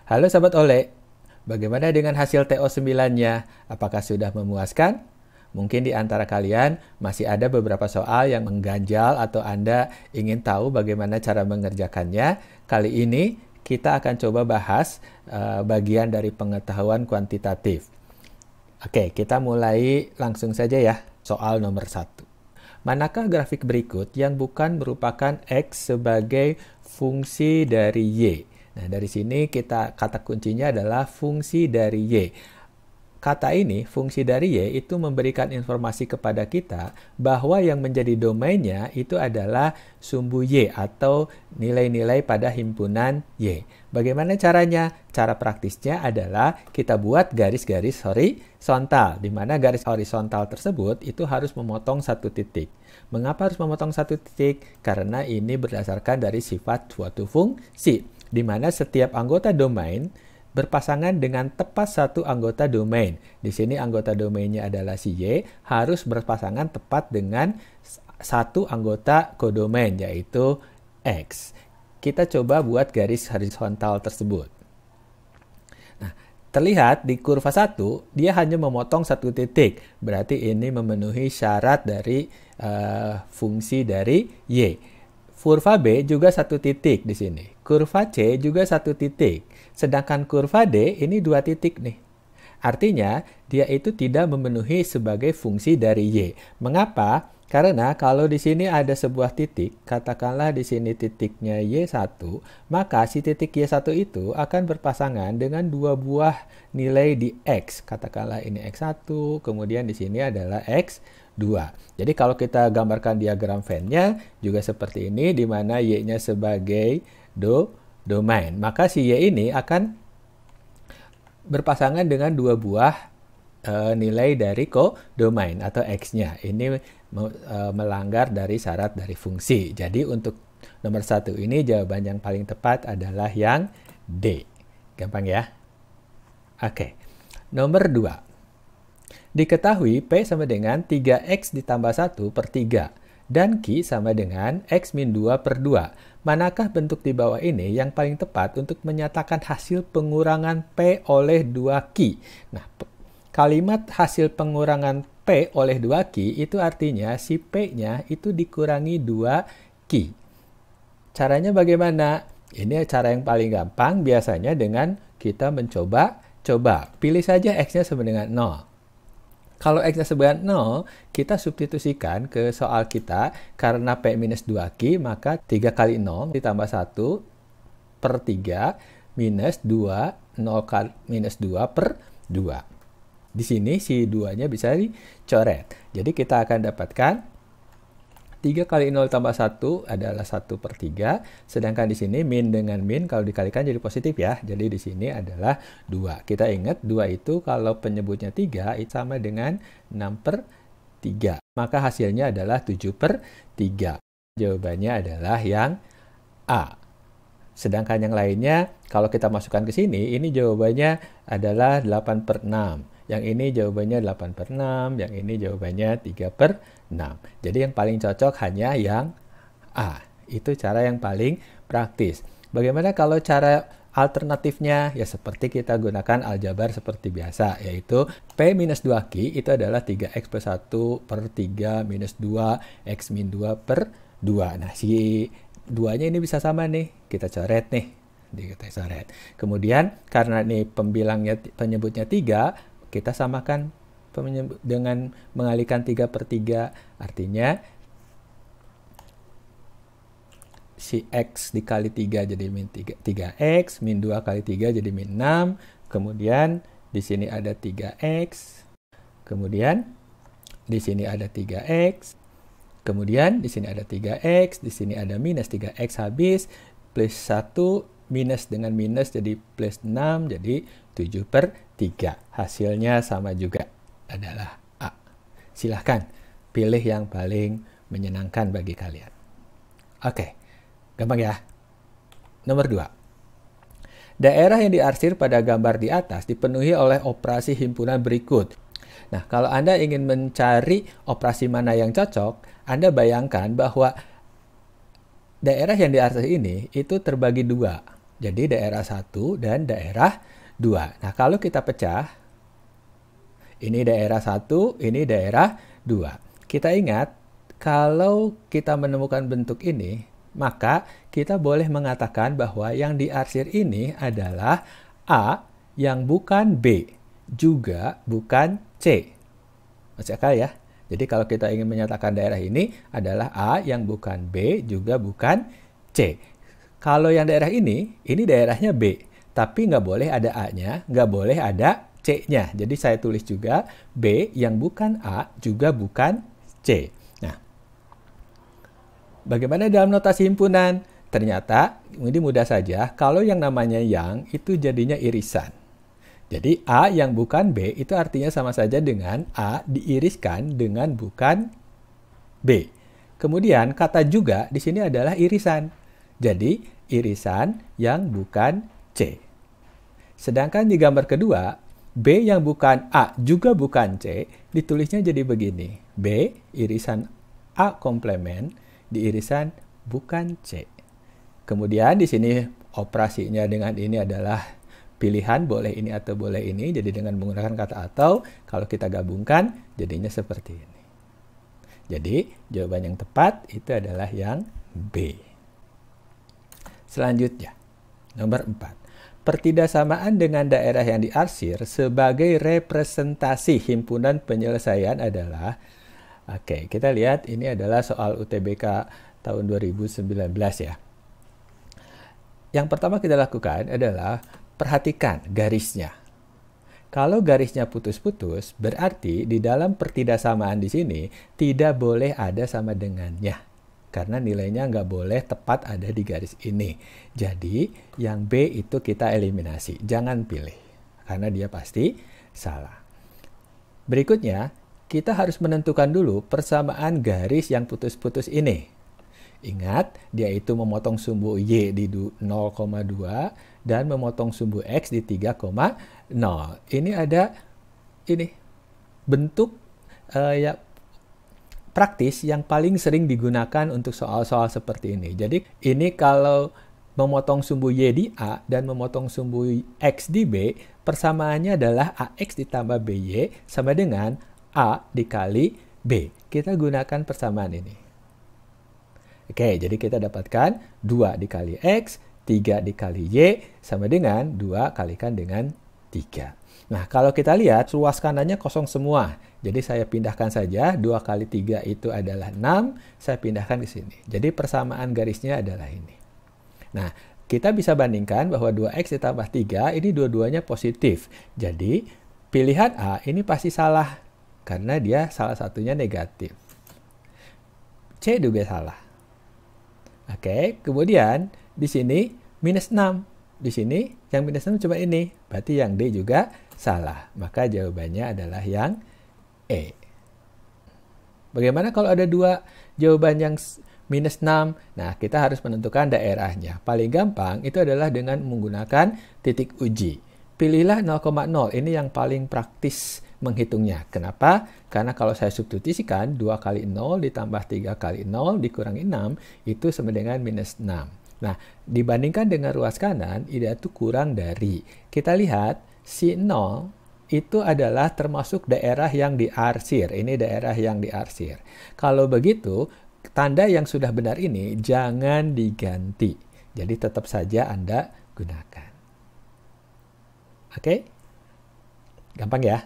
Halo Sahabat Oleh, bagaimana dengan hasil TO9-nya? Apakah sudah memuaskan? Mungkin di antara kalian masih ada beberapa soal yang mengganjal atau Anda ingin tahu bagaimana cara mengerjakannya. Kali ini kita akan coba bahas bagian dari pengetahuan kuantitatif. Oke, kita mulai langsung saja ya. Soal nomor 1. Manakah grafik berikut yang bukan merupakan X sebagai fungsi dari Y? Nah, dari sini kata kuncinya adalah fungsi dari Y. Kata ini, fungsi dari Y, itu memberikan informasi kepada kita bahwa yang menjadi domainnya itu adalah sumbu Y atau nilai-nilai pada himpunan Y. Bagaimana caranya? Cara praktisnya adalah kita buat garis-garis horizontal, di mana garis horizontal tersebut itu harus memotong satu titik. Mengapa harus memotong satu titik? Karena ini berdasarkan dari sifat suatu fungsi, di mana setiap anggota domain berpasangan dengan tepat satu anggota domain. Di sini anggota domainnya adalah si Y, harus berpasangan tepat dengan satu anggota kodomain, yaitu X. Kita coba buat garis horizontal tersebut. Nah, terlihat di kurva 1, dia hanya memotong satu titik. Berarti ini memenuhi syarat dari fungsi dari Y. Kurva B juga satu titik di sini. Kurva C juga satu titik. Sedangkan kurva D ini 2 titik nih. Artinya, dia itu tidak memenuhi sebagai fungsi dari Y. Mengapa? Karena kalau di sini ada sebuah titik, katakanlah di sini titiknya Y1, maka si titik Y1 itu akan berpasangan dengan 2 buah nilai di X. Katakanlah ini X1, kemudian di sini adalah X2. Jadi kalau kita gambarkan diagram Venn-nya juga seperti ini, di mana Y-nya sebagai domain. Maka si Y ini akan berpasangan dengan 2 buah nilai dari kodomain atau X-nya. Ini melanggar dari syarat dari fungsi. Jadi untuk nomor 1 ini jawaban yang paling tepat adalah yang D. Gampang ya? Oke. Nomor 2. Diketahui P sama dengan 3X ditambah 1 per 3 dan Q sama dengan X min 2 per 2. Manakah bentuk di bawah ini yang paling tepat untuk menyatakan hasil pengurangan P oleh 2Q? Nah, kalimat hasil pengurangan P oleh 2Q itu artinya si P-nya itu dikurangi 2Q. Caranya bagaimana? Ini cara yang paling gampang biasanya dengan kita mencoba. Pilih saja X-nya sama dengan 0. Kalau X-nya sebagai 0, kita substitusikan ke soal kita, karena P minus 2Q, maka 3 kali 0 ditambah 1 per 3 minus 2, 0 kali minus 2 per 2. Di sini si 2-nya bisa dicoret. Jadi kita akan dapatkan 3 kali 0 tambah 1 adalah 1 per 3. Sedangkan di sini min dengan min kalau dikalikan jadi positif ya. Jadi di sini adalah 2. Kita ingat 2 itu kalau penyebutnya 3 itu sama dengan 6 per 3. Maka hasilnya adalah 7 per 3. Jawabannya adalah yang A. Sedangkan yang lainnya kalau kita masukkan ke sini, ini jawabannya adalah 8 per 6. Yang ini jawabannya 8 per 6, yang ini jawabannya 3 per 6. Jadi yang paling cocok hanya yang A. Itu cara yang paling praktis. Bagaimana kalau cara alternatifnya? Ya seperti kita gunakan aljabar seperti biasa, yaitu P minus 2Q itu adalah 3X plus 1 per 3 minus 2, X min 2 per 2. Nah, si 2-nya ini bisa sama nih. Kita coret nih. Kita coret. Kemudian karena ini penyebutnya 3, kita samakan dengan mengalihkan 3 per 3. Artinya si X dikali 3 jadi min 3X, min 2 kali 3 jadi min 6. Kemudian di sini ada 3X. Kemudian di sini ada 3X. Kemudian di sini ada 3X, di sini ada minus 3X habis, plus 1, minus dengan minus jadi plus 6, jadi 7 per 3. Hasilnya sama juga adalah A. Silahkan pilih yang paling menyenangkan bagi kalian. Oke, gampang ya. Nomor 2. Daerah yang diarsir pada gambar di atas dipenuhi oleh operasi himpunan berikut. Nah, kalau Anda ingin mencari operasi mana yang cocok, Anda bayangkan bahwa daerah yang diarsir ini itu terbagi 2. Jadi daerah 1 dan daerah 2. Nah, kalau kita pecah, ini daerah 1, ini daerah 2. Kita ingat, kalau kita menemukan bentuk ini, maka kita boleh mengatakan bahwa yang diarsir ini adalah A yang bukan B, juga bukan C. Masuk akal ya? Jadi kalau kita ingin menyatakan daerah ini adalah A yang bukan B, juga bukan C. Kalau yang daerah ini daerahnya B, tapi nggak boleh ada A-nya, nggak boleh ada C-nya. Jadi saya tulis juga B yang bukan A, juga bukan C. Nah, bagaimana dalam notasi himpunan? Ternyata ini mudah saja, kalau yang namanya yang itu jadinya irisan. Jadi A yang bukan B itu artinya sama saja dengan A diiriskan dengan bukan B. Kemudian kata juga di sini adalah irisan. Jadi irisan yang bukan C. Sedangkan di gambar kedua, B yang bukan A juga bukan C, ditulisnya jadi begini. B irisan A komplement di irisan bukan C. Kemudian di sini operasinya dengan ini adalah pilihan boleh ini atau boleh ini. Jadi dengan menggunakan kata atau, kalau kita gabungkan jadinya seperti ini. Jadi jawaban yang tepat itu adalah yang B. Selanjutnya, nomor 4. Pertidaksamaan dengan daerah yang diarsir sebagai representasi himpunan penyelesaian adalah, kita lihat ini adalah soal UTBK tahun 2019 ya. Yang pertama kita lakukan adalah perhatikan garisnya. Kalau garisnya putus-putus, berarti di dalam pertidaksamaan di sini tidak boleh ada sama dengannya. Karena nilainya nggak boleh tepat ada di garis ini. Jadi, yang B itu kita eliminasi. Jangan pilih. Karena dia pasti salah. Berikutnya, kita harus menentukan dulu persamaan garis yang putus-putus ini. Ingat, dia itu memotong sumbu Y di 0,2 dan memotong sumbu X di 3,0. Ini ada bentuk praktis yang paling sering digunakan untuk soal-soal seperti ini. Jadi ini kalau memotong sumbu Y di A dan memotong sumbu X di B, persamaannya adalah AX ditambah BY sama dengan A dikali B. Kita gunakan persamaan ini. Oke, jadi kita dapatkan 2 dikali X, 3 dikali Y sama dengan 2 kalikan dengan 3. Nah, kalau kita lihat ruas kanannya kosong semua. Jadi saya pindahkan saja, 2 kali 3 itu adalah 6, saya pindahkan ke sini. Jadi persamaan garisnya adalah ini. Nah, kita bisa bandingkan bahwa 2X ditambah 3 ini dua-duanya positif. Jadi pilihan A ini pasti salah, karena dia salah satunya negatif. C juga salah. Oke, kemudian di sini minus 6. Di sini yang minus 6 cuma ini. Berarti yang D juga salah. Maka jawabannya adalah yang E. Bagaimana kalau ada dua jawaban yang minus 6? Nah, kita harus menentukan daerahnya. Paling gampang itu adalah dengan menggunakan titik uji. Pilihlah 0,0. Ini yang paling praktis menghitungnya. Kenapa? Karena kalau saya substitusikan 2 kali 0 ditambah 3 kali 0 dikurangi 6 itu sama dengan minus 6. Nah, dibandingkan dengan ruas kanan, ini itu kurang dari. Kita lihat, si 0 itu adalah termasuk daerah yang diarsir. Ini daerah yang diarsir. Kalau begitu, tanda yang sudah benar ini jangan diganti. Jadi tetap saja Anda gunakan. Oke? Gampang ya?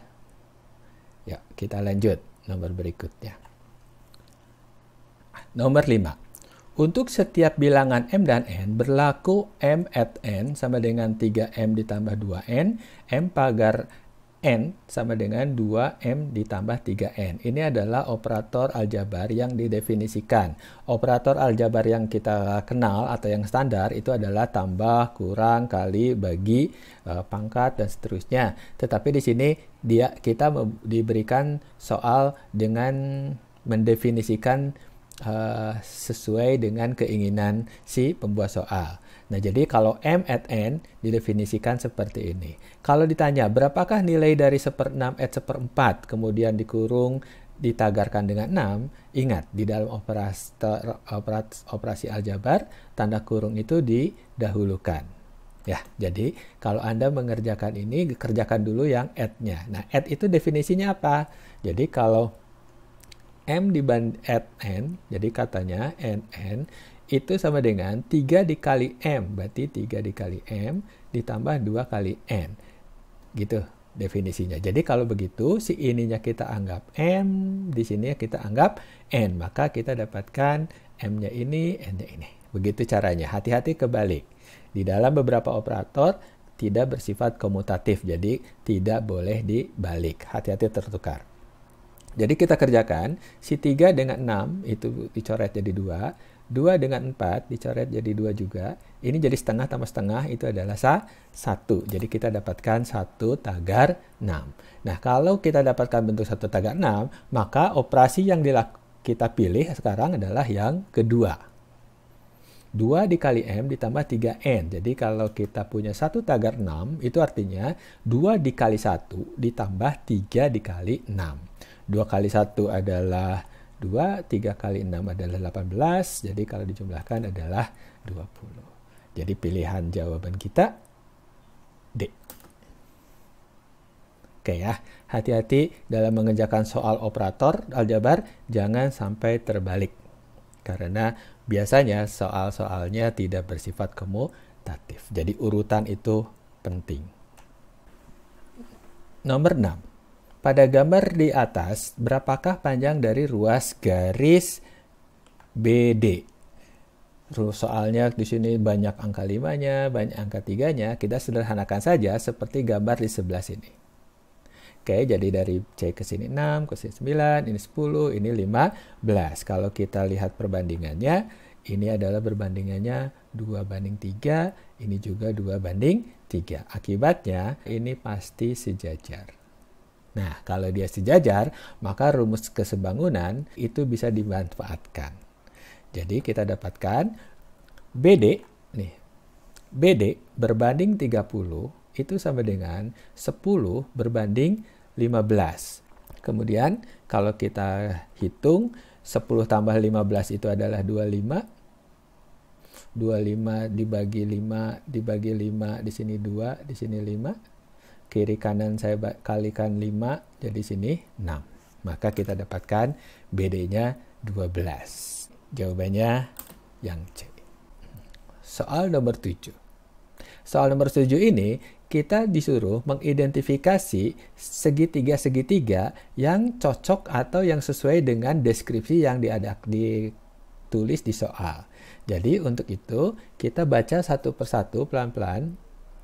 Ya, kita lanjut nomor berikutnya. Nomor 5. Untuk setiap bilangan M dan N berlaku M at N sama dengan 3M ditambah 2N, M pagar N sama dengan 2M ditambah 3N. Ini adalah operator aljabar yang didefinisikan. Operator aljabar yang kita kenal atau yang standar itu adalah tambah, kurang, kali, bagi, pangkat, dan seterusnya. Tetapi di sini kita diberikan soal dengan mendefinisikan sesuai dengan keinginan si pembuat soal. Nah, jadi kalau M at N didefinisikan seperti ini. Kalau ditanya, berapakah nilai dari 1/6 at 1/4, kemudian dikurung, ditagarkan dengan 6, ingat, di dalam operasi aljabar, tanda kurung itu didahulukan. Ya, jadi kalau Anda mengerjakan ini, kerjakan dulu yang add-nya. Nah, add itu definisinya apa? Jadi kalau M dibanding add N, jadi katanya N itu sama dengan 3 dikali M, berarti 3 dikali M ditambah 2 kali N. Gitu definisinya. Jadi kalau begitu, si ininya kita anggap M, di sini kita anggap N. Maka kita dapatkan M-nya ini, N-nya ini. Begitu caranya. Hati-hati kebalik. Di dalam beberapa operator tidak bersifat komutatif, jadi tidak boleh dibalik. Hati-hati tertukar. Jadi kita kerjakan, si 3 dengan 6 itu dicoret jadi 2, 2 dengan 4 dicoret jadi 2 juga. Ini jadi setengah tambah setengah, itu adalah 1. Jadi kita dapatkan 1 tagar 6. Nah, kalau kita dapatkan bentuk 1 tagar 6, maka operasi yang kita pilih sekarang adalah yang kedua. 2 dikali M ditambah 3N. Jadi kalau kita punya 1 tagar 6, itu artinya 2 dikali 1 ditambah 3 dikali 6. 2 kali 1 adalah 2, 3 kali 6 adalah 18, jadi kalau dijumlahkan adalah 20. Jadi pilihan jawaban kita D. Oke ya, hati-hati dalam mengerjakan soal operator aljabar, jangan sampai terbalik. Karena biasanya soal-soalnya tidak bersifat komutatif. Jadi urutan itu penting. Nomor 6. Pada gambar di atas, berapakah panjang dari ruas garis BD? Soalnya di sini banyak angka 5-nya, banyak angka 3-nya. Kita sederhanakan saja seperti gambar di sebelah sini. Oke, jadi dari C ke sini 6, ke sini 9, ini 10, ini 15. Kalau kita lihat perbandingannya, ini adalah perbandingannya 2:3, ini juga 2:3. Akibatnya, ini pasti sejajar. Nah, kalau dia sejajar, maka rumus kesebangunan itu bisa dimanfaatkan. Jadi kita dapatkan BD berbanding 30 itu sama dengan 10 berbanding 15. Kemudian kalau kita hitung 10 tambah 15 itu adalah 25. 25 dibagi 5 dibagi 5, di sini 2, di sini 5. Kiri kanan saya kalikan 5, jadi sini 6. Maka kita dapatkan BD-nya 12. Jawabannya yang C. Soal nomor 7. Soal nomor 7 ini kita disuruh mengidentifikasi segitiga-segitiga yang cocok atau yang sesuai dengan deskripsi yang ditulis di soal. Jadi untuk itu kita baca satu persatu pelan-pelan.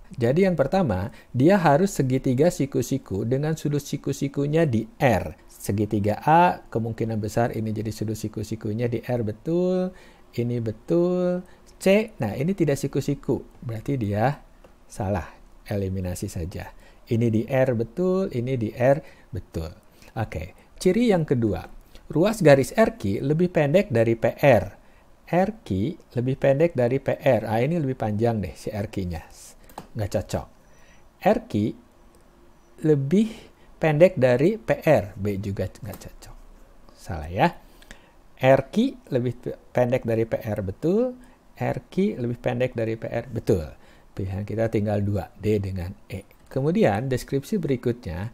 Jadi yang pertama, dia harus segitiga siku-siku dengan sudut siku-sikunya di R. Segitiga A, kemungkinan besar ini jadi sudut siku-sikunya di R betul, ini betul. C, nah ini tidak siku-siku, berarti dia salah, eliminasi saja. Ini di R betul, ini di R betul. Oke, ciri yang kedua, ruas garis RQ lebih pendek dari PR. RQ lebih pendek dari PR, ini lebih panjang deh si RQ-nya. Nggak cocok. RQ lebih pendek dari PR. B juga nggak cocok. Salah ya. RQ lebih pendek dari PR betul. RQ lebih pendek dari PR betul. Pilihan kita tinggal 2. D dengan E. Kemudian deskripsi berikutnya.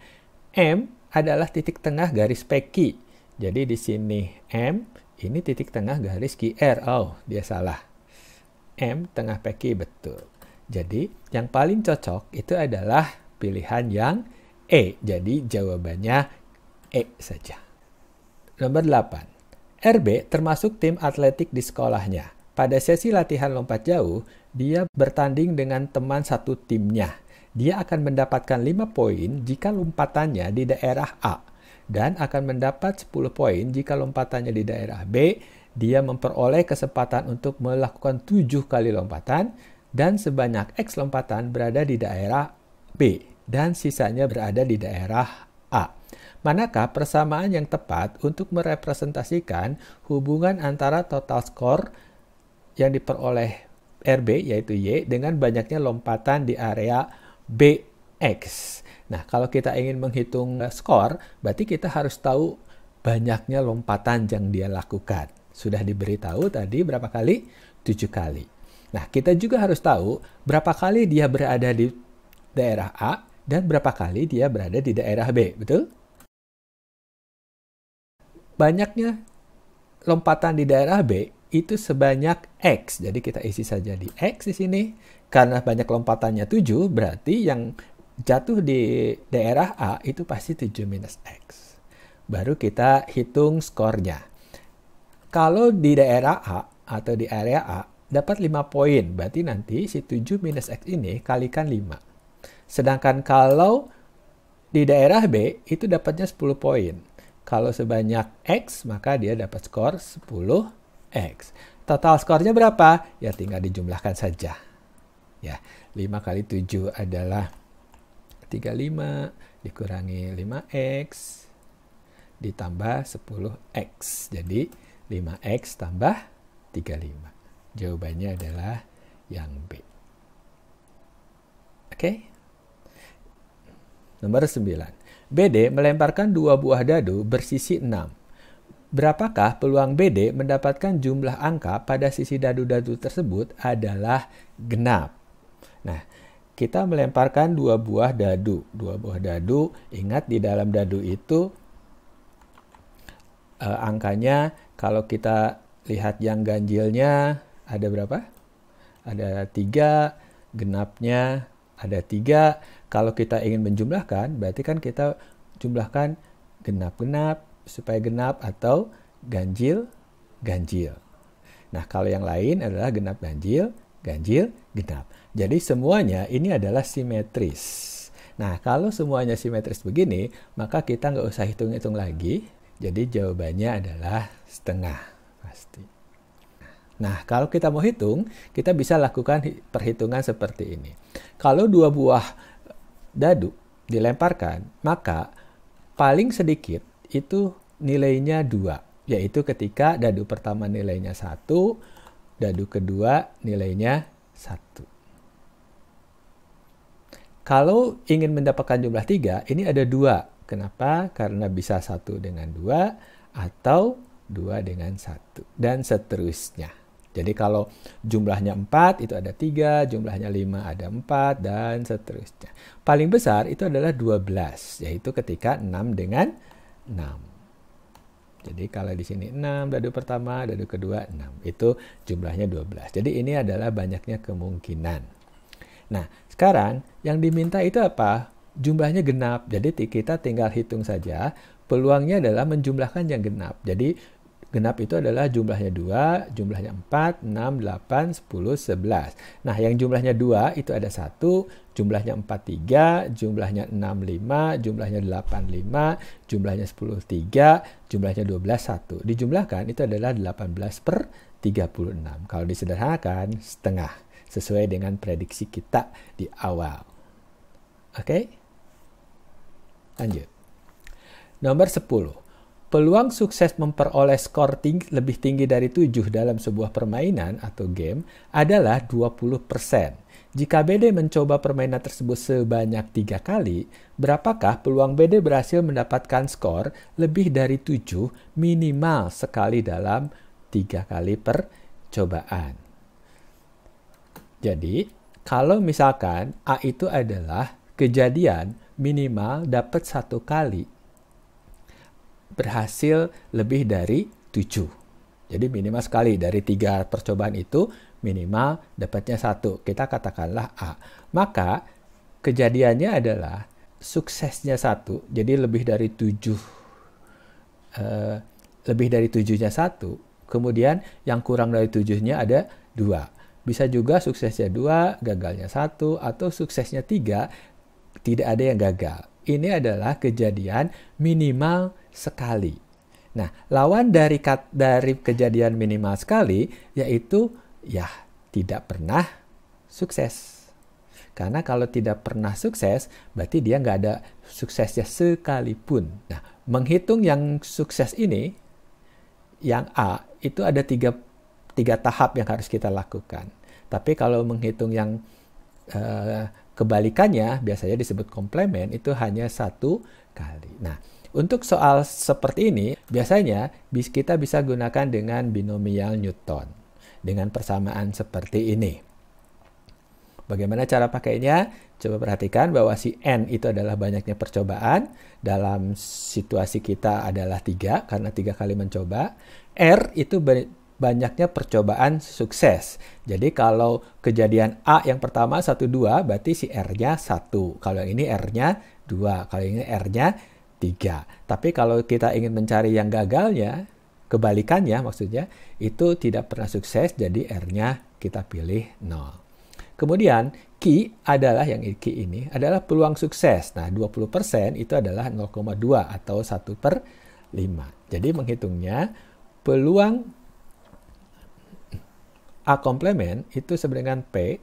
M adalah titik tengah garis PQ. Jadi di sini M. Ini titik tengah garis QR. Oh, dia salah. M tengah PQ betul. Jadi, yang paling cocok itu adalah pilihan yang E. Jadi, jawabannya E saja. Nomor 8. RB termasuk tim atletik di sekolahnya. Pada sesi latihan lompat jauh, dia bertanding dengan teman satu timnya. Dia akan mendapatkan 5 poin jika lompatannya di daerah A. Dan akan mendapat 10 poin jika lompatannya di daerah B. Dia memperoleh kesempatan untuk melakukan 7 kali lompatan. Dan sebanyak X lompatan berada di daerah B dan sisanya berada di daerah A. Manakah persamaan yang tepat untuk merepresentasikan hubungan antara total skor yang diperoleh RB yaitu Y dengan banyaknya lompatan di area BX. Nah, kalau kita ingin menghitung skor, berarti kita harus tahu banyaknya lompatan yang dia lakukan. Sudah diberitahu tadi berapa kali? 7 kali. Nah, kita juga harus tahu berapa kali dia berada di daerah A dan berapa kali dia berada di daerah B, betul? Banyaknya lompatan di daerah B itu sebanyak X. Jadi kita isi saja di X di sini. Karena banyak lompatannya 7, berarti yang jatuh di daerah A itu pasti 7 minus X. Baru kita hitung skornya. Kalau di daerah A atau di area A dapat 5 poin, berarti nanti si 7 minus X ini kalikan 5. Sedangkan kalau di daerah B itu dapatnya 10 poin. Kalau sebanyak X, maka dia dapat skor 10X. Total skornya berapa? Ya tinggal dijumlahkan saja. Ya, 5 kali 7 adalah 35 dikurangi 5X ditambah 10X. Jadi 5X tambah 35. Jawabannya adalah yang B. Oke? Nomor 9. BD melemparkan 2 buah dadu bersisi 6. Berapakah peluang BD mendapatkan jumlah angka pada sisi dadu-dadu tersebut adalah genap. Nah, kita melemparkan 2 buah dadu. 2 buah dadu, ingat di dalam dadu itu angkanya kalau kita lihat yang ganjilnya ada berapa? Ada 3, genapnya ada 3. Kalau kita ingin menjumlahkan, berarti kan kita jumlahkan genap-genap supaya genap atau ganjil-ganjil. Nah, kalau yang lain adalah genap-ganjil, ganjil-genap. Jadi semuanya ini adalah simetris. Nah, kalau semuanya simetris begini, maka kita nggak usah hitung-hitung lagi. Jadi jawabannya adalah setengah pasti. Nah, kalau kita mau hitung, kita bisa lakukan perhitungan seperti ini. Kalau 2 buah dadu dilemparkan, maka paling sedikit itu nilainya 2, yaitu ketika dadu pertama nilainya 1, dadu kedua nilainya 1. Kalau ingin mendapatkan jumlah 3, ini ada 2. Kenapa? Karena bisa 1 dengan 2 atau 2 dengan 1 dan seterusnya. Jadi kalau jumlahnya 4 itu ada 3, jumlahnya 5 ada 4 dan seterusnya. Paling besar itu adalah 12, yaitu ketika 6 dengan 6. Jadi kalau di sini 6 dadu pertama, dadu kedua 6. Itu jumlahnya 12. Jadi ini adalah banyaknya kemungkinan. Nah, sekarang yang diminta itu apa? Jumlahnya genap. Jadi kita tinggal hitung saja. Peluangnya adalah menjumlahkan yang genap. Jadi genap itu adalah jumlahnya 2, jumlahnya 4, 6, 8, 10, 11. Nah, yang jumlahnya 2 itu ada 1, jumlahnya 4, 3, jumlahnya 6, 5, jumlahnya 8, 5, jumlahnya 10, 3, jumlahnya 12, 1. Dijumlahkan itu adalah 18/36. Kalau disederhanakan, setengah. Sesuai dengan prediksi kita di awal. Oke? Lanjut. Nomor 10. Peluang sukses memperoleh skor lebih tinggi dari 7 dalam sebuah permainan atau game adalah 20%. Jika BD mencoba permainan tersebut sebanyak 3 kali, berapakah peluang BD berhasil mendapatkan skor lebih dari 7 minimal sekali dalam 3 kali percobaan? Jadi, kalau misalkan A itu adalah kejadian minimal dapat 1 kali, berhasil lebih dari 7. Jadi minimal sekali dari 3 percobaan itu minimal dapatnya 1. Kita katakanlah A. Maka kejadiannya adalah suksesnya 1. Jadi lebih dari 7. Lebih dari 7-nya 1. Kemudian yang kurang dari 7-nya ada 2. Bisa juga suksesnya 2, gagalnya 1, atau suksesnya 3, tidak ada yang gagal. Ini adalah kejadian minimal sekali. Nah, lawan dari kejadian minimal sekali yaitu ya tidak pernah sukses. Karena kalau tidak pernah sukses, berarti dia nggak ada suksesnya sekalipun. Nah, menghitung yang sukses ini, yang A, itu ada tiga tahap yang harus kita lakukan. Tapi kalau menghitung yang kebalikannya, biasanya disebut komplement, itu hanya 1 kali. Nah, untuk soal seperti ini, biasanya kita bisa gunakan dengan binomial Newton. dengan persamaan seperti ini. Bagaimana cara pakainya? Coba perhatikan bahwa si N itu adalah banyaknya percobaan. Dalam situasi kita adalah 3, karena 3 kali mencoba. R itu banyaknya percobaan sukses. Jadi kalau kejadian A yang pertama 1, 2, berarti si R-nya 1. Kalau yang ini R-nya 2. Kalau ini R-nya 3. Tapi kalau kita ingin mencari yang gagalnya, kebalikannya maksudnya, itu tidak pernah sukses, jadi R-nya kita pilih 0. Kemudian, Q adalah yang Q ini adalah peluang sukses. Nah, 20% itu adalah 0,2 atau 1/5. Jadi menghitungnya, peluang A komplement itu sama dengan P,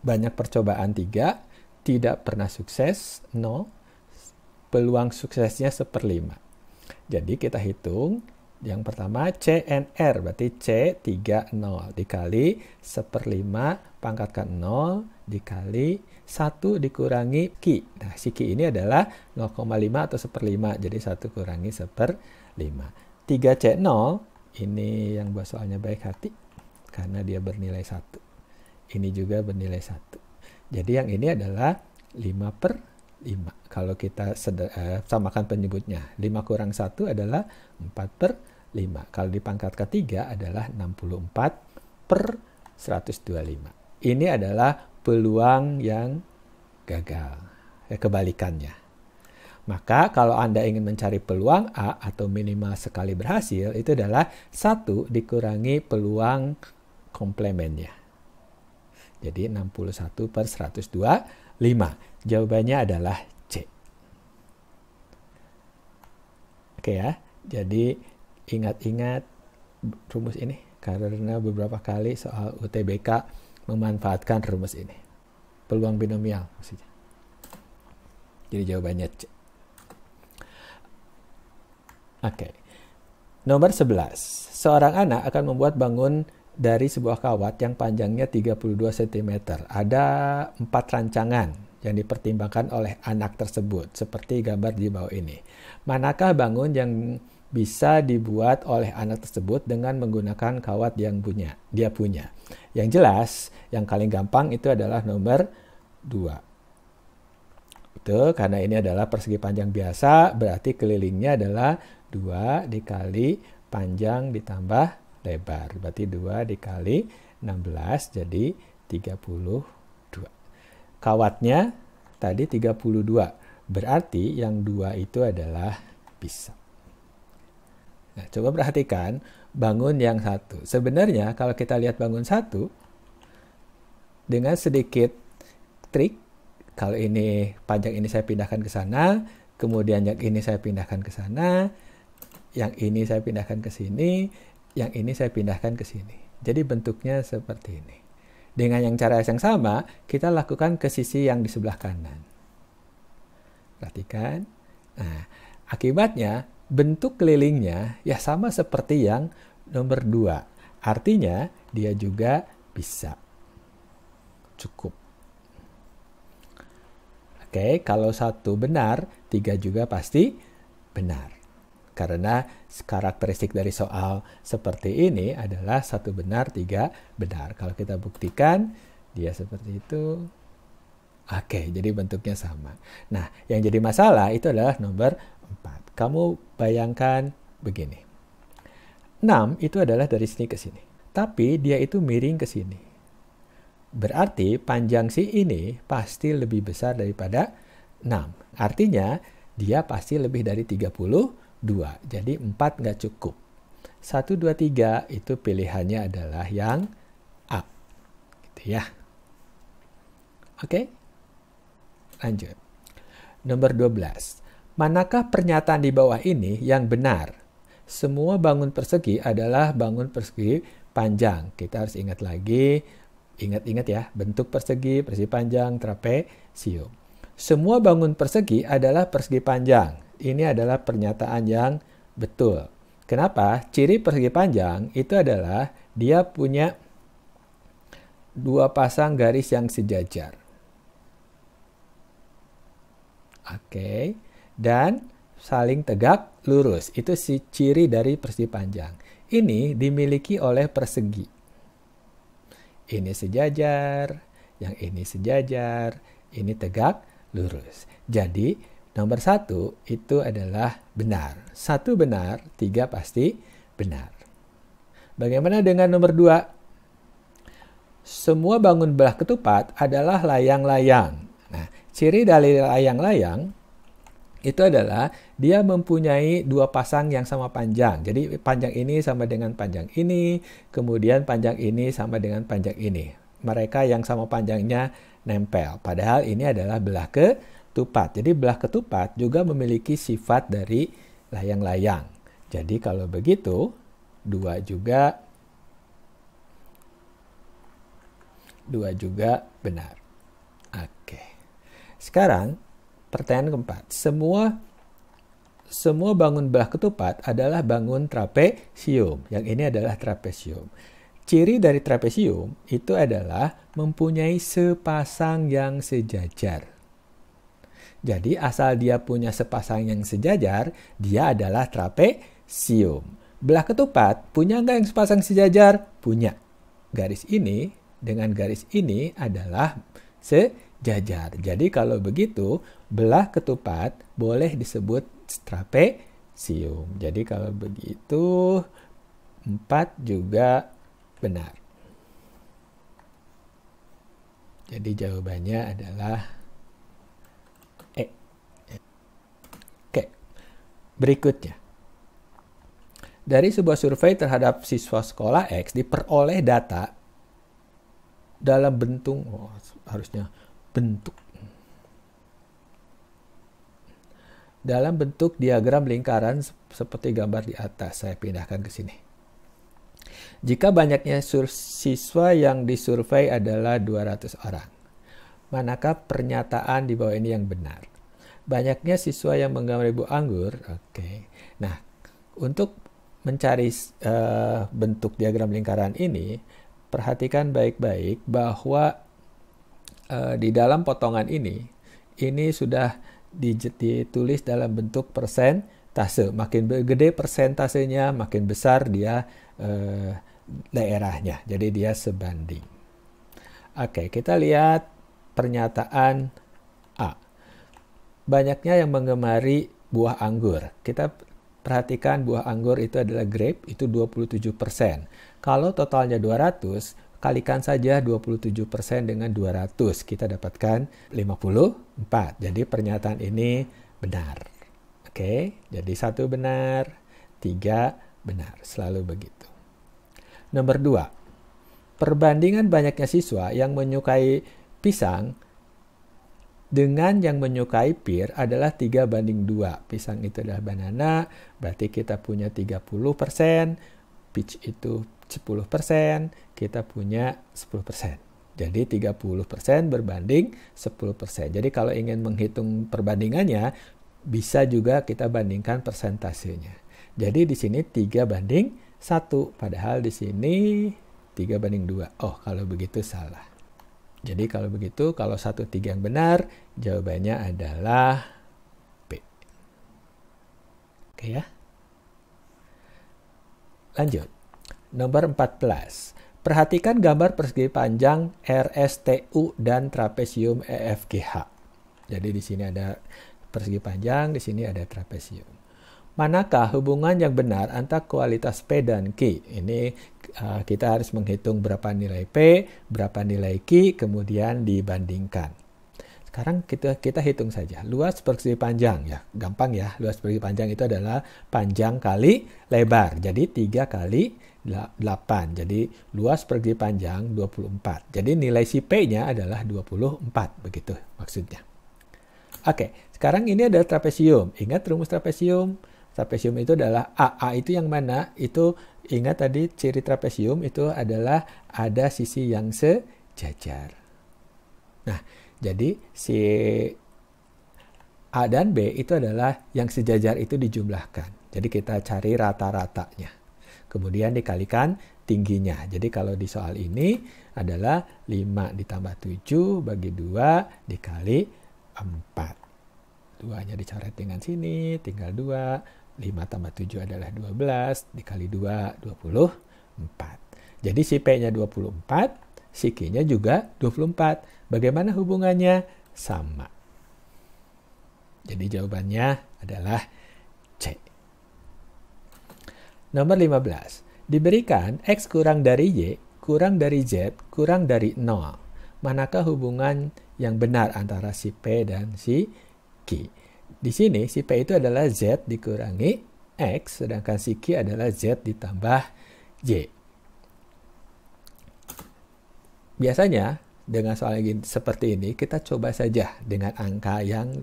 banyak percobaan 3, tidak pernah sukses 0, peluang suksesnya 1/5. Jadi kita hitung, yang pertama CNR, berarti C 30 dikali 1/5 pangkatkan 0 dikali 1 dikurangi Q. Nah, si Q ini adalah 0,5 atau 1/5, jadi 1 kurangi 1/5. 3C0, ini yang buat soalnya baik hati, karena dia bernilai 1. Ini juga bernilai 1. Jadi yang ini adalah 5/5. Kalau kita samakan penyebutnya, 5 kurang 1 adalah 4/5. Kalau dipangkat ke 3 adalah 64/125. Ini adalah peluang yang gagal. Kebalikannya. Maka kalau Anda ingin mencari peluang A atau minimal sekali berhasil, itu adalah 1 dikurangi peluang komplemennya. Jadi 61/125. Jawabannya adalah C. Oke ya, jadi ingat-ingat rumus ini karena beberapa kali soal UTBK memanfaatkan rumus ini. Peluang binomial maksudnya. Jadi jawabannya C. Oke. Nomor 11. Seorang anak akan membuat bangun dari sebuah kawat yang panjangnya 32 cm. Ada 4 rancangan yang dipertimbangkan oleh anak tersebut, seperti gambar di bawah ini. Manakah bangun yang bisa dibuat oleh anak tersebut dengan menggunakan kawat yang dia punya? Yang jelas, yang paling gampang itu adalah nomor 2. Itu karena ini adalah persegi panjang biasa, berarti kelilingnya adalah 2 dikali panjang ditambah lebar. Berarti 2 dikali 16 jadi 32. Kawatnya tadi 32. Berarti yang 2 itu adalah bisa. Nah, coba perhatikan bangun yang 1. Sebenarnya kalau kita lihat bangun 1, dengan sedikit trik, kalau ini panjang ini saya pindahkan ke sana, kemudian yang ini saya pindahkan ke sana, yang ini saya pindahkan ke sini, yang ini saya pindahkan ke sini. Jadi bentuknya seperti ini. Dengan cara yang sama, kita lakukan ke sisi yang di sebelah kanan. Perhatikan. Nah, akibatnya bentuk kelilingnya ya sama seperti yang nomor 2. Artinya dia juga bisa. Cukup. Oke, kalau 1 benar, 3 juga pasti benar. Karena karakteristik dari soal seperti ini adalah 1 benar, 3 benar. Kalau kita buktikan, dia seperti itu. Oke, jadi bentuknya sama. Nah, yang jadi masalah itu adalah nomor 4. Kamu bayangkan begini. 6 itu adalah dari sini ke sini. Tapi dia itu miring ke sini. Berarti panjang si ini pasti lebih besar daripada 6. Artinya, dia pasti lebih dari 32. Jadi 4 nggak cukup. 1, 2, 3 itu pilihannya adalah yang A. Gitu ya. Oke. Lanjut. Nomor 12. Manakah pernyataan di bawah ini yang benar? Semua bangun persegi adalah bangun persegi panjang. Kita harus ingat lagi. Ingat-ingat ya. Bentuk persegi panjang, trapesium. Semua bangun persegi adalah persegi panjang. Ini adalah pernyataan yang betul. Kenapa? Ciri persegi panjang itu adalah dia punya 2 pasang garis yang sejajar. Oke. Dan saling tegak lurus. Itu ciri dari persegi panjang. ini dimiliki oleh persegi. Ini sejajar, yang ini sejajar, ini tegak lurus. Jadi nomor 1 itu adalah benar. 1 benar, 3 pasti benar. Bagaimana dengan nomor 2? Semua bangun belah ketupat adalah layang-layang. Nah, ciri dari layang-layang itu adalah dia mempunyai 2 pasang yang sama panjang. Jadi panjang ini sama dengan panjang ini, kemudian panjang ini sama dengan panjang ini. Mereka yang sama panjangnya nempel. Padahal ini adalah belah ketupat. Jadi belah ketupat juga memiliki sifat dari layang-layang. Jadi kalau begitu, 2 juga benar. Oke. Sekarang pertanyaan keempat. Semua bangun belah ketupat adalah bangun trapesium. Yang ini adalah trapesium. Ciri dari trapesium itu adalah mempunyai sepasang yang sejajar. Jadi asal dia punya sepasang yang sejajar, dia adalah trapesium. Belah ketupat punya nggak yang sepasang sejajar? Punya. Garis ini dengan garis ini adalah sejajar. Jadi kalau begitu, belah ketupat boleh disebut trapesium. Jadi kalau begitu, 4 juga benar. Jadi jawabannya adalah E. Oke, berikutnya. Dari sebuah survei terhadap siswa sekolah X diperoleh data dalam bentuk, dalam bentuk diagram lingkaran seperti gambar di atas. Saya pindahkan ke sini. Jika banyaknya siswa yang disurvei adalah 200 orang, manakah pernyataan di bawah ini yang benar? Banyaknya siswa yang menggambar buah anggur. Oke. Nah, untuk mencari bentuk diagram lingkaran ini, perhatikan baik-baik bahwa di dalam potongan ini sudah ditulis dalam bentuk persentase. Makin gede persentasenya, makin besar dia daerahnya. Jadi dia sebanding. Oke, kita lihat pernyataan A. Banyaknya yang menggemari buah anggur. Kita perhatikan buah anggur itu adalah grape, itu 27%. Kalau totalnya 200, kalikan saja 27% dengan 200. Kita dapatkan 54. Jadi pernyataan ini benar. Oke, jadi 1 benar, 3 benar. Selalu begitu. Nomor 2. Perbandingan banyaknya siswa yang menyukai pisang dengan yang menyukai pir adalah 3:2. Pisang itu adalah banana, berarti kita punya 30%, peach itu 10%, kita punya 10%. Jadi 30% berbanding 10%. Jadi kalau ingin menghitung perbandingannya, bisa juga kita bandingkan persentasenya. Jadi di sini 3:1, padahal di sini 3:2. Oh, kalau begitu salah. Jadi kalau begitu, kalau 1, 3 yang benar, jawabannya adalah B. Oke ya. Lanjut. Nomor 14. Perhatikan gambar persegi panjang RSTU dan trapesium EFGH. Jadi di sini ada persegi panjang, di sini ada trapesium. Manakah hubungan yang benar antara kualitas P dan Q? Ini kita harus menghitung berapa nilai P, berapa nilai Q, kemudian dibandingkan. Sekarang kita hitung saja. Luas persegi panjang, ya gampang ya. Luas persegi panjang itu adalah panjang kali lebar. Jadi 3 kali 8. Jadi luas persegi panjang 24. Jadi nilai si P-nya adalah 24. Begitu maksudnya. Oke, sekarang ini adalah trapesium. Ingat rumus trapesium? Trapesium itu adalah A itu yang mana? Itu ingat tadi ciri trapesium itu adalah ada sisi yang sejajar. Nah, jadi si A dan B itu adalah yang sejajar itu dijumlahkan. Jadi kita cari rata-ratanya. Kemudian dikalikan tingginya. Jadi kalau di soal ini adalah 5 ditambah 7 bagi 2 dikali 4. 2-nya dicoret dengan sini, tinggal 2. 5 tambah 7 adalah 12, dikali 2, 24. Jadi si P-nya 24, si Q-nya juga 24. Bagaimana hubungannya? Sama. Jadi jawabannya adalah C. Nomor 15. Diberikan X kurang dari Y, kurang dari Z, kurang dari 0. Manakah hubungan yang benar antara si P dan si Q? Di sini si P itu adalah Z dikurangi X, sedangkan si Q adalah Z ditambah Y. Biasanya dengan soal seperti ini kita coba saja dengan angka yang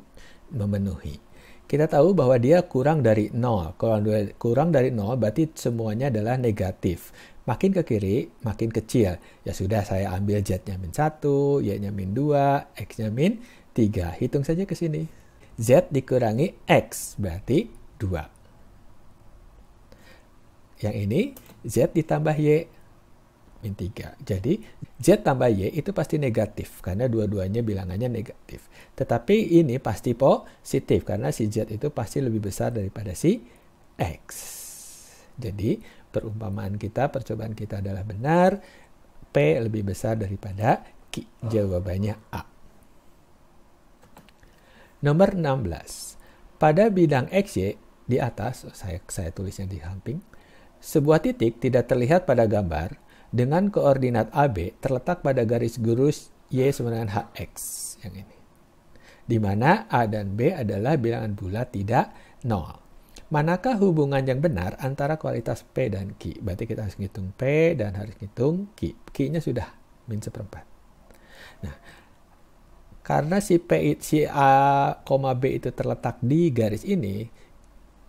memenuhi. Kita tahu bahwa dia kurang dari 0. Kalau kurang dari 0 berarti semuanya adalah negatif. Makin ke kiri, makin kecil. Ya sudah, saya ambil Z-nya min 1, Y-nya min 2, X-nya min 3. Hitung saja ke sini. Z dikurangi X berarti 2. Yang ini Z ditambah Y min 3. Jadi Z tambah Y itu pasti negatif karena dua-duanya bilangannya negatif. Tetapi ini pasti positif karena si Z itu pasti lebih besar daripada si X. Jadi perumpamaan kita, percobaan kita adalah benar. P lebih besar daripada Q. Jawabannya A. Nomor 16. Pada bidang XY di atas, saya tulisnya di samping, sebuah titik tidak terlihat pada gambar dengan koordinat AB terletak pada garis lurus Y sama dengan HX yang ini. Di mana A dan B adalah bilangan bulat tidak 0. Manakah hubungan yang benar antara kualitas P dan Q? Berarti kita harus ngitung P dan harus ngitung Q. Q-nya sudah min 1/4. Nah, karena si A, B itu terletak di garis ini,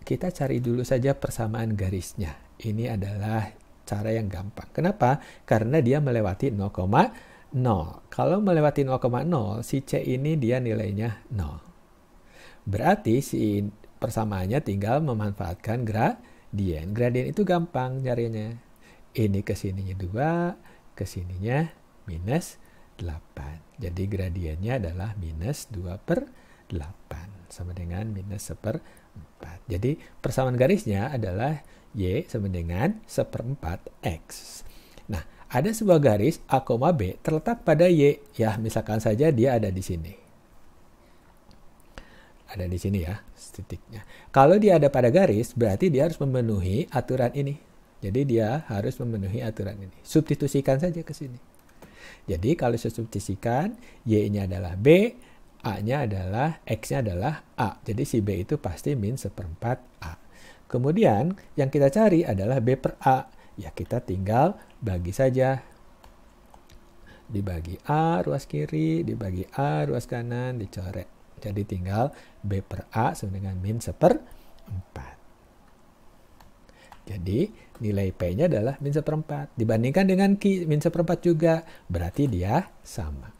kita cari dulu saja persamaan garisnya. Ini adalah cara yang gampang. Kenapa? Karena dia melewati 0,0. Kalau melewati 0,0, si C ini dia nilainya 0. Berarti si persamaannya tinggal memanfaatkan gradien. Gradien itu gampang nyarinya. Ini ke sininya 2, ke sininya minus 8. Jadi gradiennya adalah minus 2/8. Sama dengan minus 1/4. Jadi persamaan garisnya adalah Y sama dengan 1/4 X. Nah, ada sebuah garis A, B terletak pada Y. Ya, misalkan saja dia ada di sini. Ada di sini ya, titiknya. Kalau dia ada pada garis, berarti dia harus memenuhi aturan ini. Jadi dia harus memenuhi aturan ini. Substitusikan saja ke sini. Jadi kalau substitusikan, Y-nya adalah B, A-nya adalah, X-nya adalah A. Jadi si B itu pasti min 1/4 A. Kemudian yang kita cari adalah B per A. Ya kita tinggal bagi saja. Dibagi A ruas kiri, dibagi A ruas kanan, dicoret. Jadi tinggal B per A sama dengan min 1/4. Jadi nilai P-nya adalah min 1/4. Dibandingkan dengan Q min 1/4 juga. Berarti dia sama.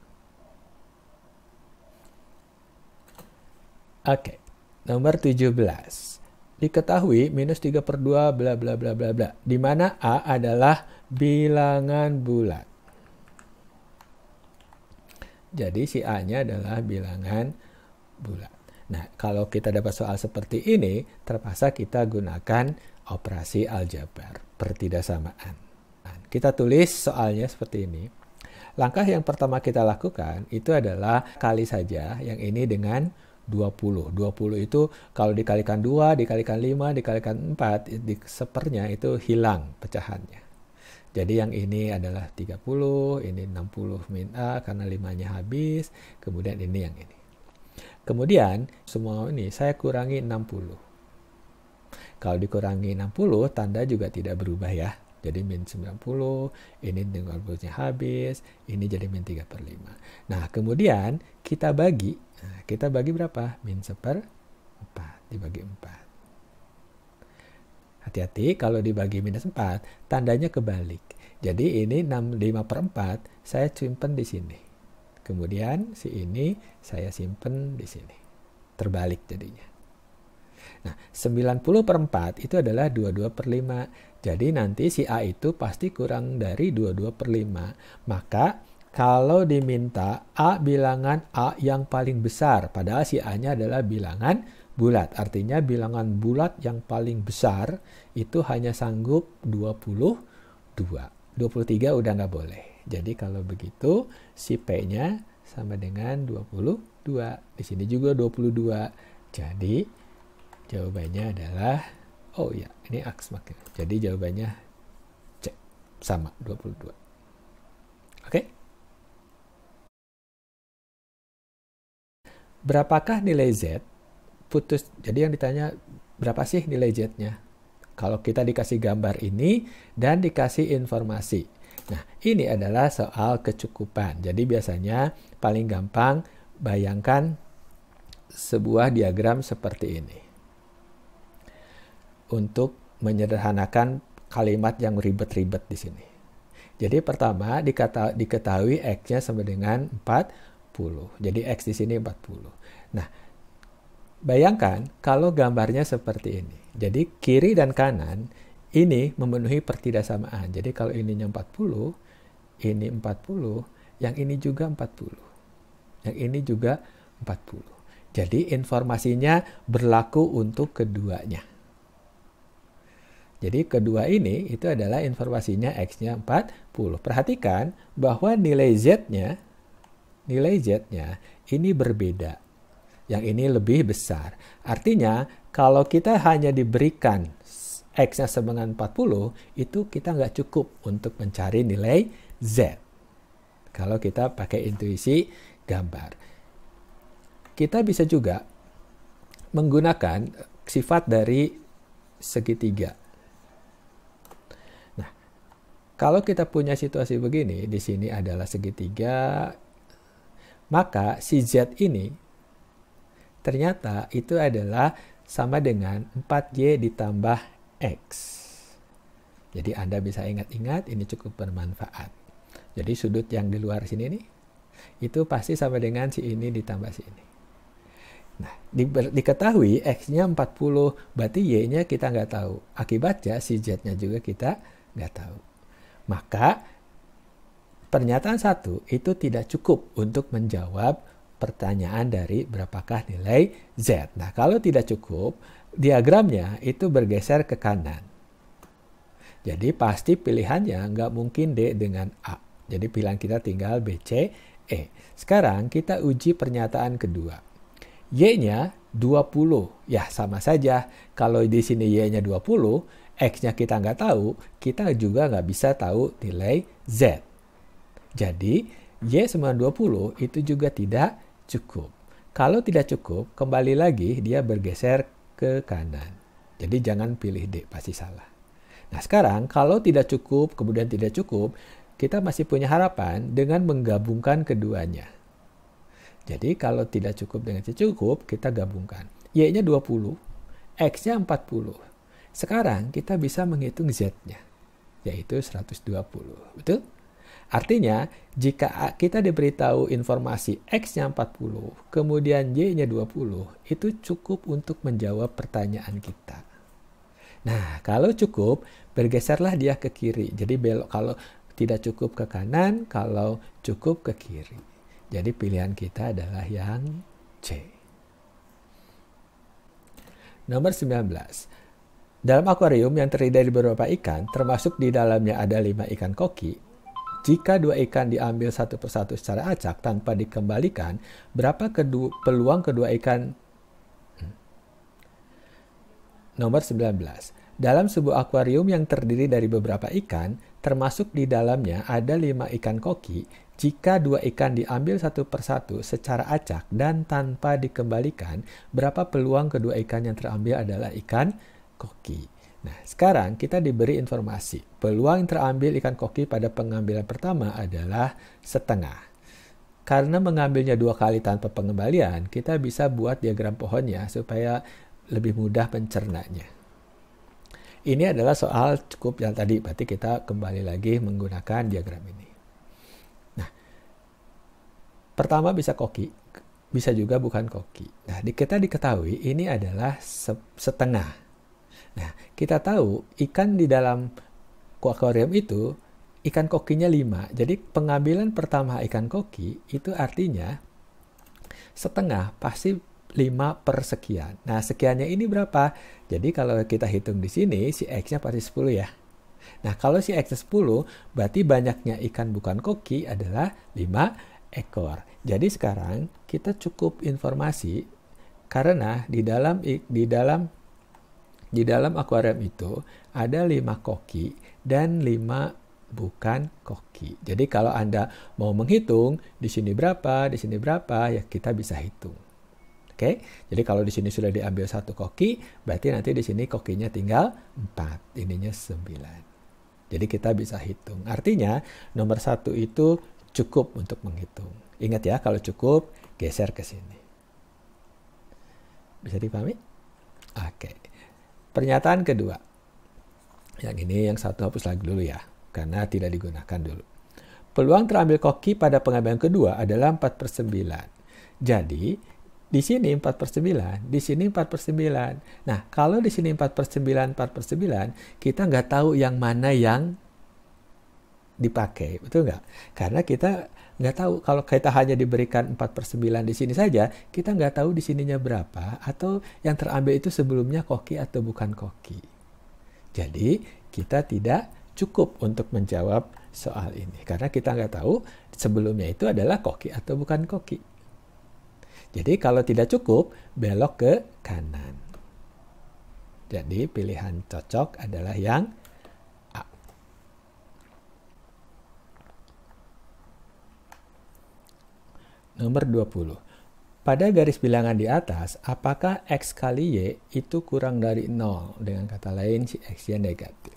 Oke. Nomor 17. Diketahui minus 3/2 bla bla bla bla bla. Di mana A adalah bilangan bulat. Jadi si A-nya adalah bilangan bulat. Nah, kalau kita dapat soal seperti ini, terpaksa kita gunakan operasi aljabar, pertidaksamaan. Nah, kita tulis soalnya seperti ini. Langkah yang pertama kita lakukan itu adalah kali saja yang ini dengan 20. 20 itu kalau dikalikan 2, dikalikan 5, dikalikan 4, di sepernya itu hilang pecahannya. Jadi yang ini adalah 30, ini 60 min A karena 5-nya habis, kemudian ini yang ini. Kemudian semua ini saya kurangi 60. Kalau dikurangi 60, tanda juga tidak berubah ya. Jadi min 90, ini 50-nya habis, ini jadi min 3/5. Nah, kemudian kita bagi. Nah, kita bagi berapa? Min 1/4 dibagi 4. Hati-hati kalau dibagi minus 4, tandanya kebalik. Jadi ini 5/4 saya simpan di sini. Kemudian si ini saya simpan di sini. Terbalik jadinya. Nah, 90/4 itu adalah 22/5. Jadi nanti si A itu pasti kurang dari 22/5. Maka kalau diminta A bilangan A yang paling besar, padahal si A-nya adalah bilangan bulat. Artinya bilangan bulat yang paling besar itu hanya sanggup 22. 23 udah nggak boleh. Jadi kalau begitu si P-nya sama dengan 22. Di sini juga 22. Jadi jawabannya adalah, oh ya, ini aks makin. Jadi jawabannya C, sama 22. Oke? Berapakah nilai Z? Putus. Jadi yang ditanya, berapa sih nilai Z-nya? Kalau kita dikasih gambar ini dan dikasih informasi. Nah, ini adalah soal kecukupan. Jadi biasanya paling gampang bayangkan sebuah diagram seperti ini. Untuk menyederhanakan kalimat yang ribet-ribet di sini. Jadi pertama diketahui X-nya sama dengan 40. Jadi X di sini 40. Nah, bayangkan kalau gambarnya seperti ini. Jadi kiri dan kanan ini memenuhi pertidaksamaan. Jadi kalau ininya 40, ini 40, yang ini juga 40. Yang ini juga 40. Jadi informasinya berlaku untuk keduanya. Jadi kedua ini itu adalah informasinya X-nya 40. Perhatikan bahwa nilai Z-nya ini berbeda. Yang ini lebih besar. Artinya, kalau kita hanya diberikan X-nya sama dengan 40, itu kita nggak cukup untuk mencari nilai Z. Kalau kita pakai intuisi gambar. Kita bisa juga menggunakan sifat dari segitiga. Nah, kalau kita punya situasi begini, di sini adalah segitiga, maka si Z ini ternyata itu adalah sama dengan 4Y ditambah X. Jadi Anda bisa ingat-ingat, ini cukup bermanfaat. Jadi sudut yang di luar sini nih, itu pasti sama dengan si ini ditambah si ini. Nah, diketahui X-nya 40, berarti Y-nya kita nggak tahu. Akibatnya si Z-nya juga kita nggak tahu. Maka pernyataan 1 itu tidak cukup untuk menjawab pertanyaan dari berapakah nilai Z. Nah, kalau tidak cukup, diagramnya itu bergeser ke kanan. Jadi pasti pilihannya nggak mungkin D dengan A. Jadi pilihan kita tinggal B, C, E. Sekarang kita uji pernyataan kedua. Y-nya 20. Ya, sama saja. Kalau di sini Y-nya 20, X-nya kita nggak tahu, kita juga nggak bisa tahu nilai Z. Jadi, Y sama 20 itu juga tidak cukup. Kalau tidak cukup, kembali lagi dia bergeser ke kanan. Jadi jangan pilih D, pasti salah. Nah sekarang kalau tidak cukup, kemudian tidak cukup, kita masih punya harapan dengan menggabungkan keduanya. Jadi kalau tidak cukup dengan tidak cukup, kita gabungkan. Y-nya 20, X-nya 40. Sekarang kita bisa menghitung Z-nya, yaitu 120. Betul? Artinya, jika kita diberitahu informasi X-nya 40, kemudian Y-nya 20, itu cukup untuk menjawab pertanyaan kita. Nah, kalau cukup, bergeserlah dia ke kiri. Jadi belok, kalau tidak cukup ke kanan, kalau cukup ke kiri. Jadi pilihan kita adalah yang C. Nomor 19. Dalam akuarium yang terdiri dari beberapa ikan, termasuk di dalamnya ada 5 ikan koki, jika 2 ikan diambil satu persatu secara acak tanpa dikembalikan, berapa peluang kedua ikan? Nomor 19. Dalam sebuah akuarium yang terdiri dari beberapa ikan, termasuk di dalamnya ada 5 ikan koki, jika 2 ikan diambil satu persatu secara acak dan tanpa dikembalikan, berapa peluang kedua ikan yang terambil adalah ikan koki? Nah, sekarang kita diberi informasi. Peluang yang terambil ikan koki pada pengambilan pertama adalah setengah. Karena mengambilnya 2 kali tanpa pengembalian, kita bisa buat diagram pohonnya supaya lebih mudah mencernanya. Ini adalah soal cukup yang tadi, berarti kita kembali lagi menggunakan diagram ini. Nah, pertama bisa koki, bisa juga bukan koki. Nah, kita diketahui ini adalah setengah. Nah, kita tahu ikan di dalam akuarium itu, ikan kokinya 5. Jadi pengambilan pertama ikan koki itu artinya setengah pasti 5 per sekian. Nah, sekiannya ini berapa? Jadi kalau kita hitung di sini, si X-nya pasti 10 ya. Nah, kalau si X-nya 10, berarti banyaknya ikan bukan koki adalah 5 ekor. Jadi sekarang kita cukup informasi karena di dalam akuarium itu ada 5 koki dan 5 bukan koki. Jadi kalau Anda mau menghitung di sini berapa, ya kita bisa hitung. Oke, jadi kalau di sini sudah diambil 1 koki, berarti nanti di sini kokinya tinggal 4, ininya 9. Jadi kita bisa hitung. Artinya nomor 1 itu cukup untuk menghitung. Ingat ya, kalau cukup geser ke sini. Bisa dipahami? Oke. Pernyataan kedua. Yang ini yang satu hapus lagi dulu ya, karena tidak digunakan dulu. Peluang terambil koki pada pengambilan kedua adalah 4/9. Jadi di sini 4/9, di sini 4/9. Nah, kalau di sini 4/9, kita nggak tahu yang mana yang dipakai, betul nggak? Karena kita nggak tahu, kalau kita hanya diberikan 4/9 di sini saja, kita nggak tahu di sininya berapa, atau yang terambil itu sebelumnya koki atau bukan koki. Jadi, kita tidak cukup untuk menjawab soal ini, karena kita nggak tahu sebelumnya itu adalah koki atau bukan koki. Jadi kalau tidak cukup, belok ke kanan. Jadi pilihan cocok adalah yang A. Nomor 20. Pada garis bilangan di atas, apakah X kali Y itu kurang dari 0? Dengan kata lain, si X-nya negatif.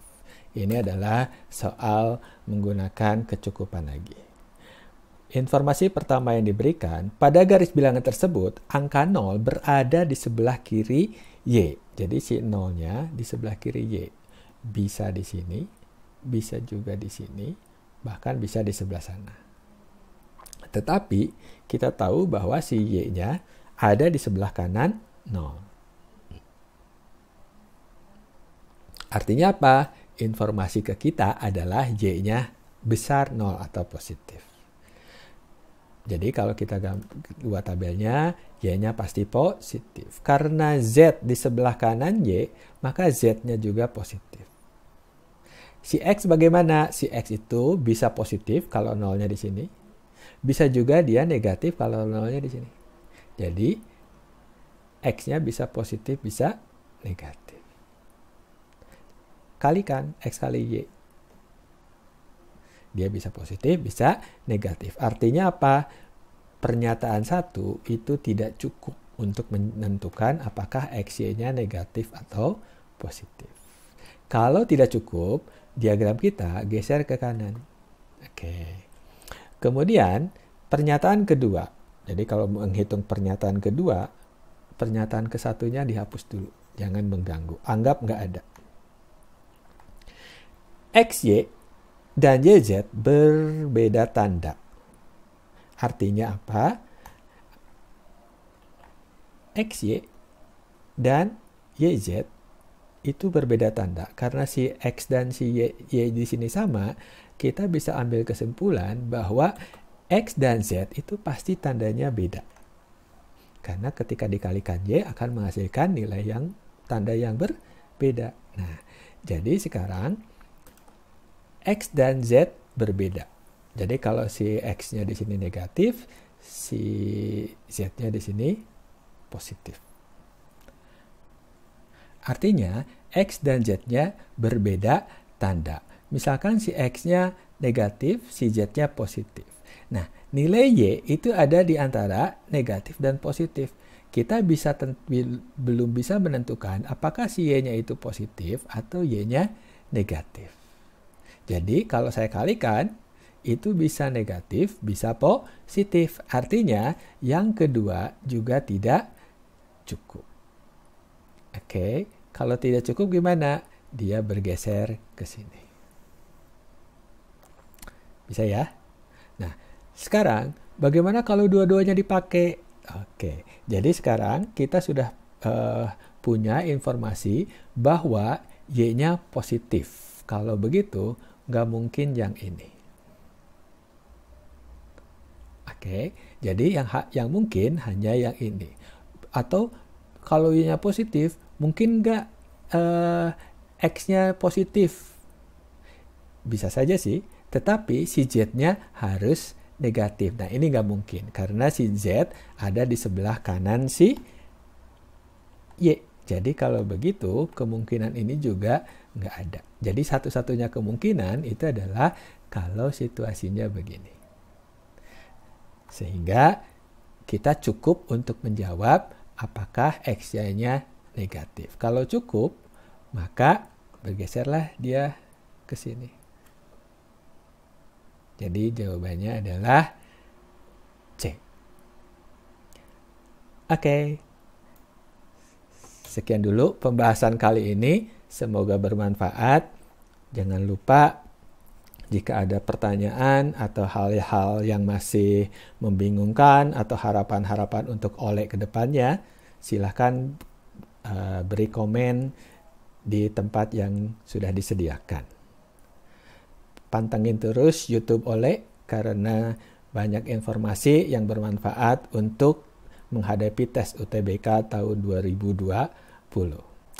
Ini adalah soal menggunakan kecukupan lagi. Informasi pertama yang diberikan, pada garis bilangan tersebut, angka 0 berada di sebelah kiri Y. Jadi si 0-nya di sebelah kiri Y. Bisa di sini, bisa juga di sini, bahkan bisa di sebelah sana. Tetapi kita tahu bahwa si Y-nya ada di sebelah kanan 0. Artinya apa? Informasi ke kita adalah Y-nya besar 0 atau positif. Jadi kalau kita buat tabelnya, Y-nya pasti positif. Karena Z di sebelah kanan Y, maka Z-nya juga positif. Si X bagaimana? Si X itu bisa positif kalau nolnya di sini. Bisa juga dia negatif kalau nolnya di sini. Jadi, X-nya bisa positif, bisa negatif. Kalikan X kali Y. Dia bisa positif, bisa negatif. Artinya apa? Pernyataan 1 itu tidak cukup untuk menentukan apakah XY-nya negatif atau positif. Kalau tidak cukup, diagram kita geser ke kanan. Oke. Kemudian, pernyataan kedua. Jadi kalau menghitung pernyataan kedua, pernyataan ke-1-nya dihapus dulu. Jangan mengganggu. Anggap nggak ada. XY dan YZ berbeda tanda. Artinya apa? XY dan YZ itu berbeda tanda. Karena si X dan si Y di sini sama, kita bisa ambil kesimpulan bahwa X dan Z itu pasti tandanya beda. Karena ketika dikalikan Y akan menghasilkan nilai yang tanda yang berbeda. Nah, jadi sekarang X dan Z berbeda. Jadi kalau si X-nya di sini negatif, si Z-nya di sini positif. Artinya X dan Z-nya berbeda tanda. Misalkan si X-nya negatif, si Z-nya positif. Nah, nilai Y itu ada di antara negatif dan positif. Kita belum bisa menentukan apakah si Y-nya itu positif atau Y-nya negatif. Jadi kalau saya kalikan, itu bisa negatif, bisa positif. Artinya yang kedua juga tidak cukup. Oke, kalau tidak cukup gimana? Dia bergeser ke sini. Bisa ya? Nah, sekarang bagaimana kalau dua-duanya dipakai? Oke, jadi sekarang kita sudah punya informasi bahwa Y-nya positif. Kalau begitu, nggak mungkin yang ini. Oke, jadi yang mungkin hanya yang ini. Atau kalau Y-nya positif, mungkin nggak X-nya positif? Bisa saja sih, tetapi si Z-nya harus negatif. Nah, ini nggak mungkin, karena si Z ada di sebelah kanan si Y. Jadi kalau begitu, kemungkinan ini juga nggak ada. Jadi satu-satunya kemungkinan itu adalah kalau situasinya begini. Sehingga kita cukup untuk menjawab apakah XY-nya negatif. Kalau cukup, maka bergeserlah dia ke sini. Jadi jawabannya adalah C. Oke. Sekian dulu pembahasan kali ini. Semoga bermanfaat. Jangan lupa jika ada pertanyaan atau hal-hal yang masih membingungkan atau harapan-harapan untuk Oleh ke depannya, silahkan beri komen di tempat yang sudah disediakan. Pantengin terus YouTube Oleh karena banyak informasi yang bermanfaat untuk menghadapi tes UTBK tahun 2020.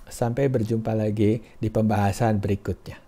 Sampai berjumpa lagi di pembahasan berikutnya.